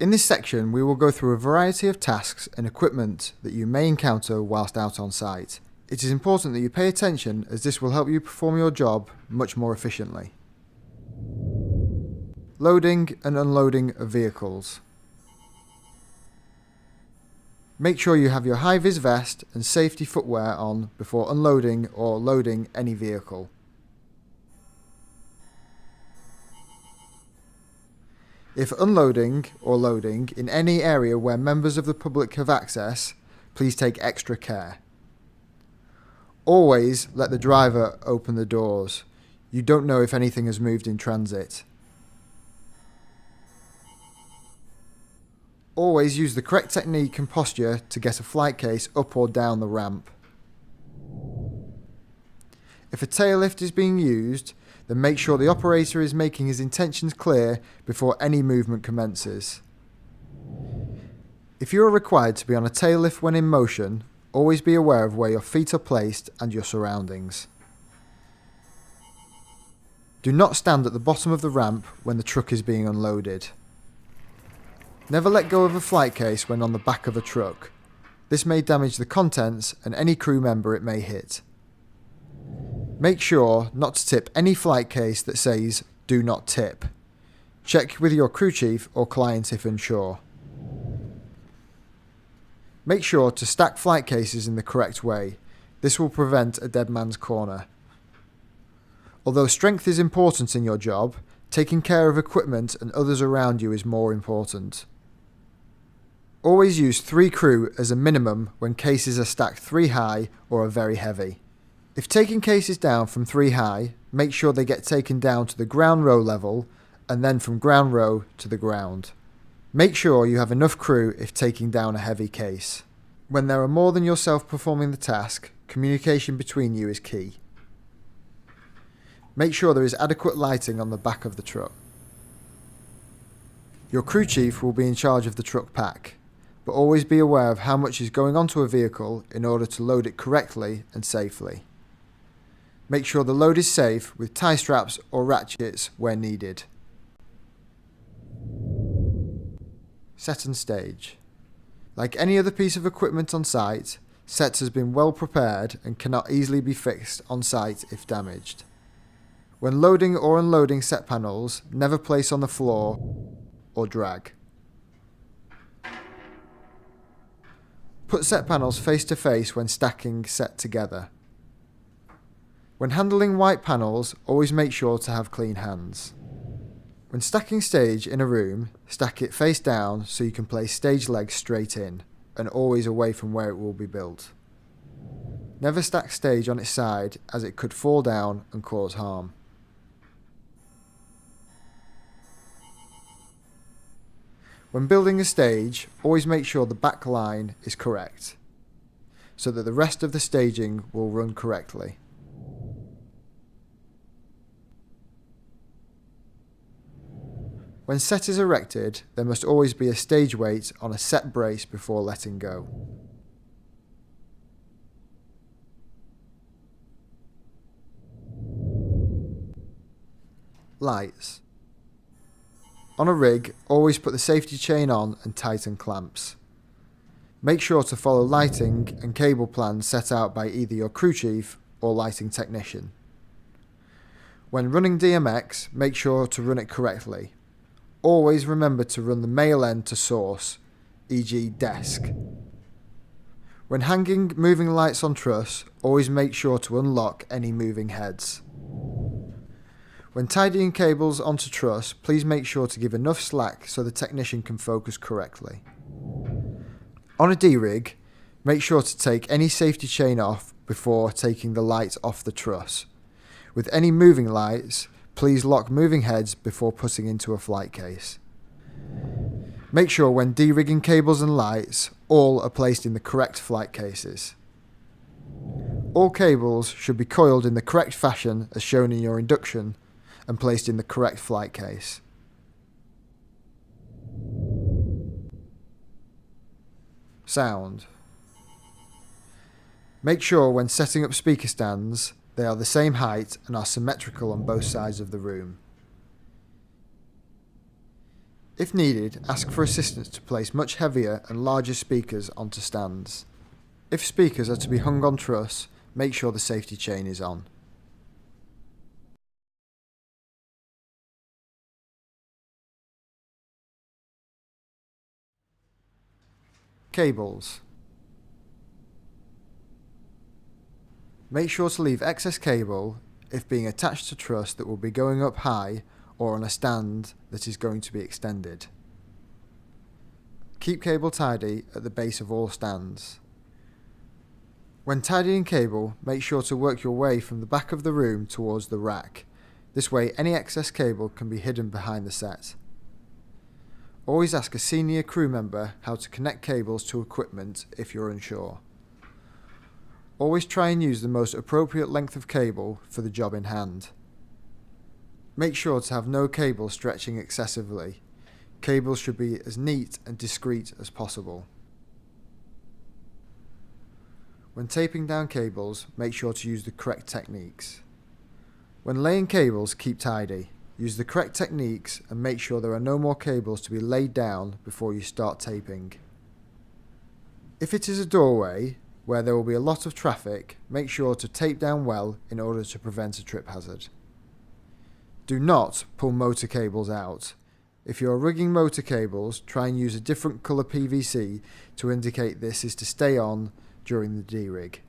In this section, we will go through a variety of tasks and equipment that you may encounter whilst out on site. It is important that you pay attention as this will help you perform your job much more efficiently. Loading and unloading of vehicles. Make sure you have your high-vis vest and safety footwear on before unloading or loading any vehicle. If unloading or loading in any area where members of the public have access, please take extra care. Always let the driver open the doors. You don't know if anything has moved in transit. Always use the correct technique and posture to get a flight case up or down the ramp. If a tail lift is being used, then make sure the operator is making his intentions clear before any movement commences. If you are required to be on a tail lift when in motion, always be aware of where your feet are placed and your surroundings. Do not stand at the bottom of the ramp when the truck is being unloaded. Never let go of a flight case when on the back of a truck. This may damage the contents and any crew member it may hit. Make sure not to tip any flight case that says "Do not tip." Check with your crew chief or client if unsure. Make sure to stack flight cases in the correct way. This will prevent a dead man's corner. Although strength is important in your job, taking care of equipment and others around you is more important. Always use 3 crew as a minimum when cases are stacked 3 high or are very heavy. If taking cases down from 3 high, make sure they get taken down to the ground row level and then from ground row to the ground. Make sure you have enough crew if taking down a heavy case. When there are more than yourself performing the task, communication between you is key. Make sure there is adequate lighting on the back of the truck. Your crew chief will be in charge of the truck pack, but always be aware of how much is going onto a vehicle in order to load it correctly and safely. Make sure the load is safe with tie straps or ratchets where needed. Set and stage. Like any other piece of equipment on site, set has been well prepared and cannot easily be fixed on site if damaged. When loading or unloading set panels, never place on the floor or drag. Put set panels face to face when stacking set together. When handling white panels, always make sure to have clean hands. When stacking stage in a room, stack it face down so you can place stage legs straight in and always away from where it will be built. Never stack stage on its side as it could fall down and cause harm. When building a stage, always make sure the back line is correct so that the rest of the staging will run correctly. When set is erected, there must always be a stage weight on a set brace before letting go. Lights. On a rig, always put the safety chain on and tighten clamps. Make sure to follow lighting and cable plans set out by either your crew chief or lighting technician. When running DMX, make sure to run it correctly. Always remember to run the male end to source, e.g. desk. When hanging moving lights on truss, always make sure to unlock any moving heads. When tidying cables onto truss, please make sure to give enough slack so the technician can focus correctly. On a D-rig, make sure to take any safety chain off before taking the lights off the truss. With any moving lights, please lock moving heads before putting into a flight case. Make sure when de-rigging cables and lights, all are placed in the correct flight cases. All cables should be coiled in the correct fashion as shown in your induction and placed in the correct flight case. Sound. Make sure when setting up speaker stands, they are the same height and are symmetrical on both sides of the room. If needed, ask for assistance to place much heavier and larger speakers onto stands. If speakers are to be hung on truss, make sure the safety chain is on. Cables. Make sure to leave excess cable if being attached to truss that will be going up high or on a stand that is going to be extended. Keep cable tidy at the base of all stands. When tidying cable, make sure to work your way from the back of the room towards the rack. This way any excess cable can be hidden behind the set. Always ask a senior crew member how to connect cables to equipment if you're unsure. Always try and use the most appropriate length of cable for the job in hand. Make sure to have no cable stretching excessively. Cables should be as neat and discreet as possible. When taping down cables, make sure to use the correct techniques. When laying cables, keep tidy. Use the correct techniques and make sure there are no more cables to be laid down before you start taping. If it is a doorway where there will be a lot of traffic, make sure to tape down well in order to prevent a trip hazard. Do not pull motor cables out. If you are rigging motor cables, try and use a different colour PVC to indicate this is to stay on during the D-rig.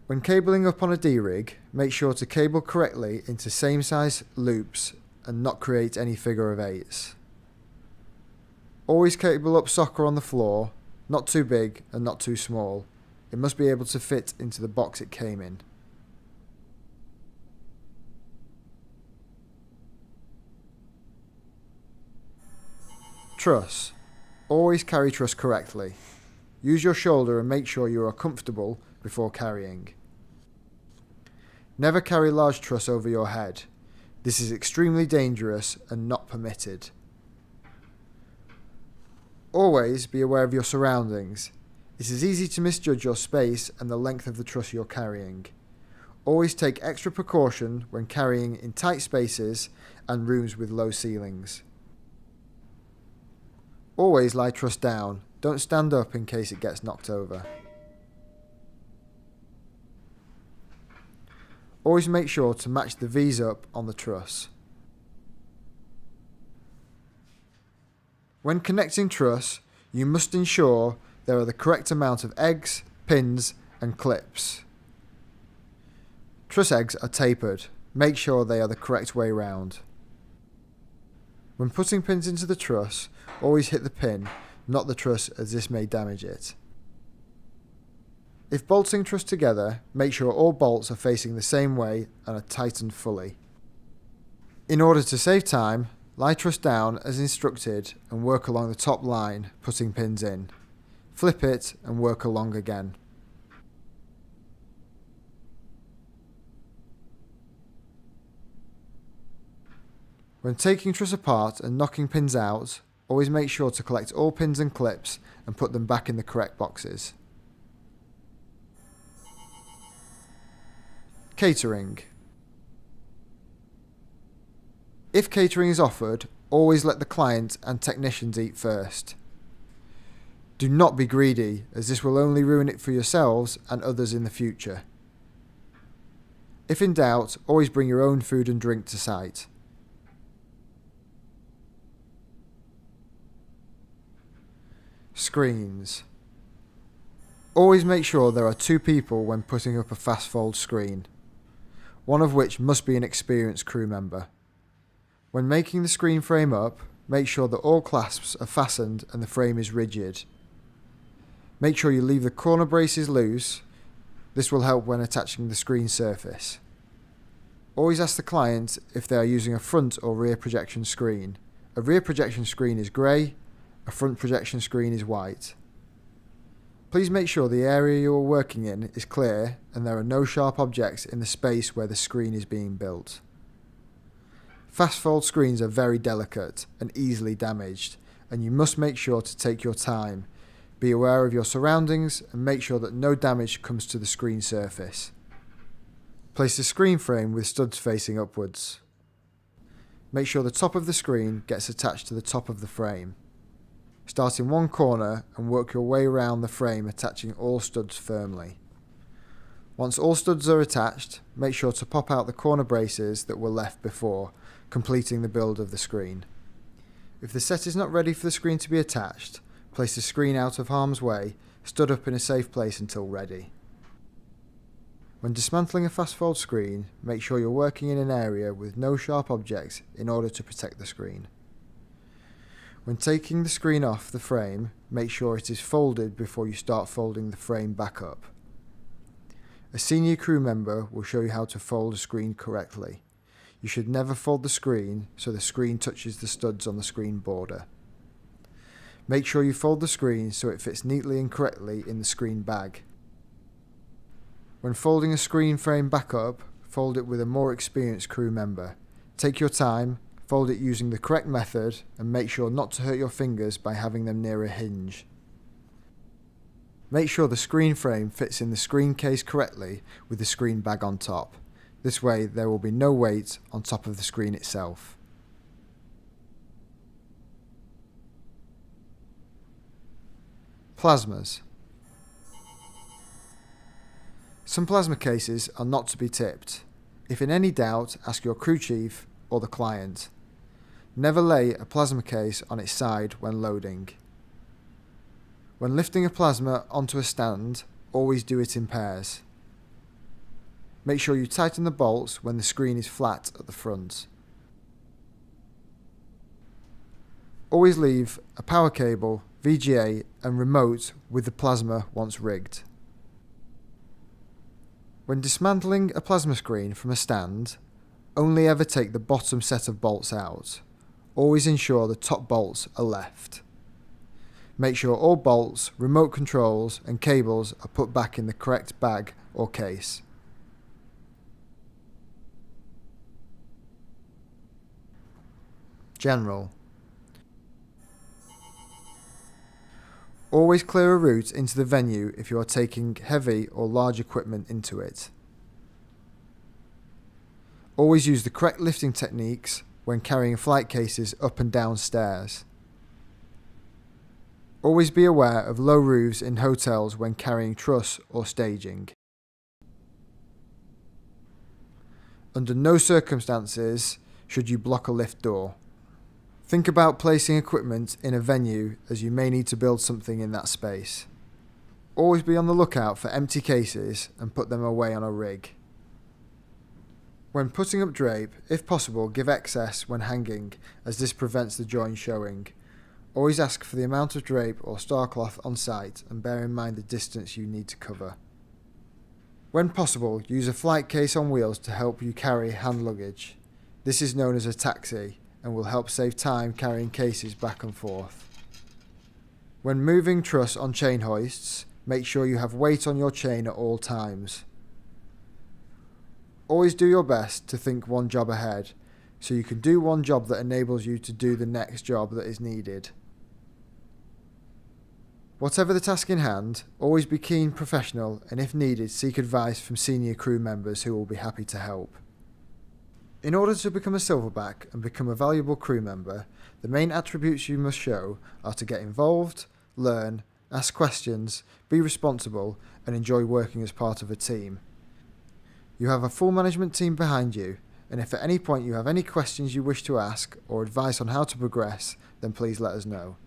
When cabling up on a D-rig, make sure to cable correctly into same size loops and not create any figure of eights. Always cable up socker on the floor, not too big and not too small. It must be able to fit into the box it came in. Truss. Always carry truss correctly. Use your shoulder and make sure you are comfortable before carrying. Never carry large truss over your head. This is extremely dangerous and not permitted. Always be aware of your surroundings. It is easy to misjudge your space and the length of the truss you're carrying. Always take extra precaution when carrying in tight spaces and rooms with low ceilings. Always lie truss down. Don't stand up in case it gets knocked over. Always make sure to match the V's up on the truss. When connecting truss, you must ensure there are the correct amount of eggs, pins and clips. Truss eggs are tapered. Make sure they are the correct way round. When putting pins into the truss, always hit the pin, not the truss, as this may damage it. If bolting truss together, make sure all bolts are facing the same way and are tightened fully. In order to save time, lie truss down as instructed and work along the top line, putting pins in. Flip it and work along again. When taking truss apart and knocking pins out, always make sure to collect all pins and clips and put them back in the correct boxes. Catering. If catering is offered, always let the client and technicians eat first. Do not be greedy, as this will only ruin it for yourselves and others in the future. If in doubt, always bring your own food and drink to site. Screens. Always make sure there are 2 people when putting up a fast fold screen, one of which must be an experienced crew member. When making the screen frame up, make sure that all clasps are fastened and the frame is rigid. Make sure you leave the corner braces loose. This will help when attaching the screen surface. Always ask the client if they are using a front or rear projection screen. A rear projection screen is grey, a front projection screen is white. Please make sure the area you are working in is clear and there are no sharp objects in the space where the screen is being built. Fast fold screens are very delicate and easily damaged, and you must make sure to take your time. Be aware of your surroundings and make sure that no damage comes to the screen surface. Place the screen frame with studs facing upwards. Make sure the top of the screen gets attached to the top of the frame. Start in one corner and work your way around the frame, attaching all studs firmly. Once all studs are attached, make sure to pop out the corner braces that were left before, completing the build of the screen. If the set is not ready for the screen to be attached, place the screen out of harm's way, stood up in a safe place until ready. When dismantling a fast fold screen, make sure you're working in an area with no sharp objects in order to protect the screen. When taking the screen off the frame, make sure it is folded before you start folding the frame back up. A senior crew member will show you how to fold a screen correctly. You should never fold the screen so the screen touches the studs on the screen border. Make sure you fold the screen so it fits neatly and correctly in the screen bag. When folding a screen frame back up, fold it with a more experienced crew member. Take your time, fold it using the correct method, and make sure not to hurt your fingers by having them near a hinge. Make sure the screen frame fits in the screen case correctly with the screen bag on top. This way there will be no weight on top of the screen itself. Plasmas. Some plasma cases are not to be tipped. If in any doubt, ask your crew chief or the client. Never lay a plasma case on its side when loading. When lifting a plasma onto a stand, always do it in pairs. Make sure you tighten the bolts when the screen is flat at the front. Always leave a power cable, VGA and remote with the plasma once rigged. When dismantling a plasma screen from a stand, only ever take the bottom set of bolts out. Always ensure the top bolts are left. Make sure all bolts, remote controls and cables are put back in the correct bag or case. General. Always clear a route into the venue if you are taking heavy or large equipment into it. Always use the correct lifting techniques when carrying flight cases up and down stairs. Always be aware of low roofs in hotels when carrying truss or staging. Under no circumstances should you block a lift door. Think about placing equipment in a venue as you may need to build something in that space. Always be on the lookout for empty cases and put them away on a rig. When putting up drape, if possible, give excess when hanging, as this prevents the join showing. Always ask for the amount of drape or starcloth on site and bear in mind the distance you need to cover. When possible, use a flight case on wheels to help you carry hand luggage. This is known as a taxi and will help save time carrying cases back and forth. When moving truss on chain hoists, make sure you have weight on your chain at all times. Always do your best to think one job ahead, so you can do one job that enables you to do the next job that is needed. Whatever the task in hand, always be keen, professional, and if needed, seek advice from senior crew members who will be happy to help. In order to become a Silverback and become a valuable crew member, the main attributes you must show are to get involved, learn, ask questions, be responsible, and enjoy working as part of a team. You have a full management team behind you, and if at any point you have any questions you wish to ask or advice on how to progress, then please let us know.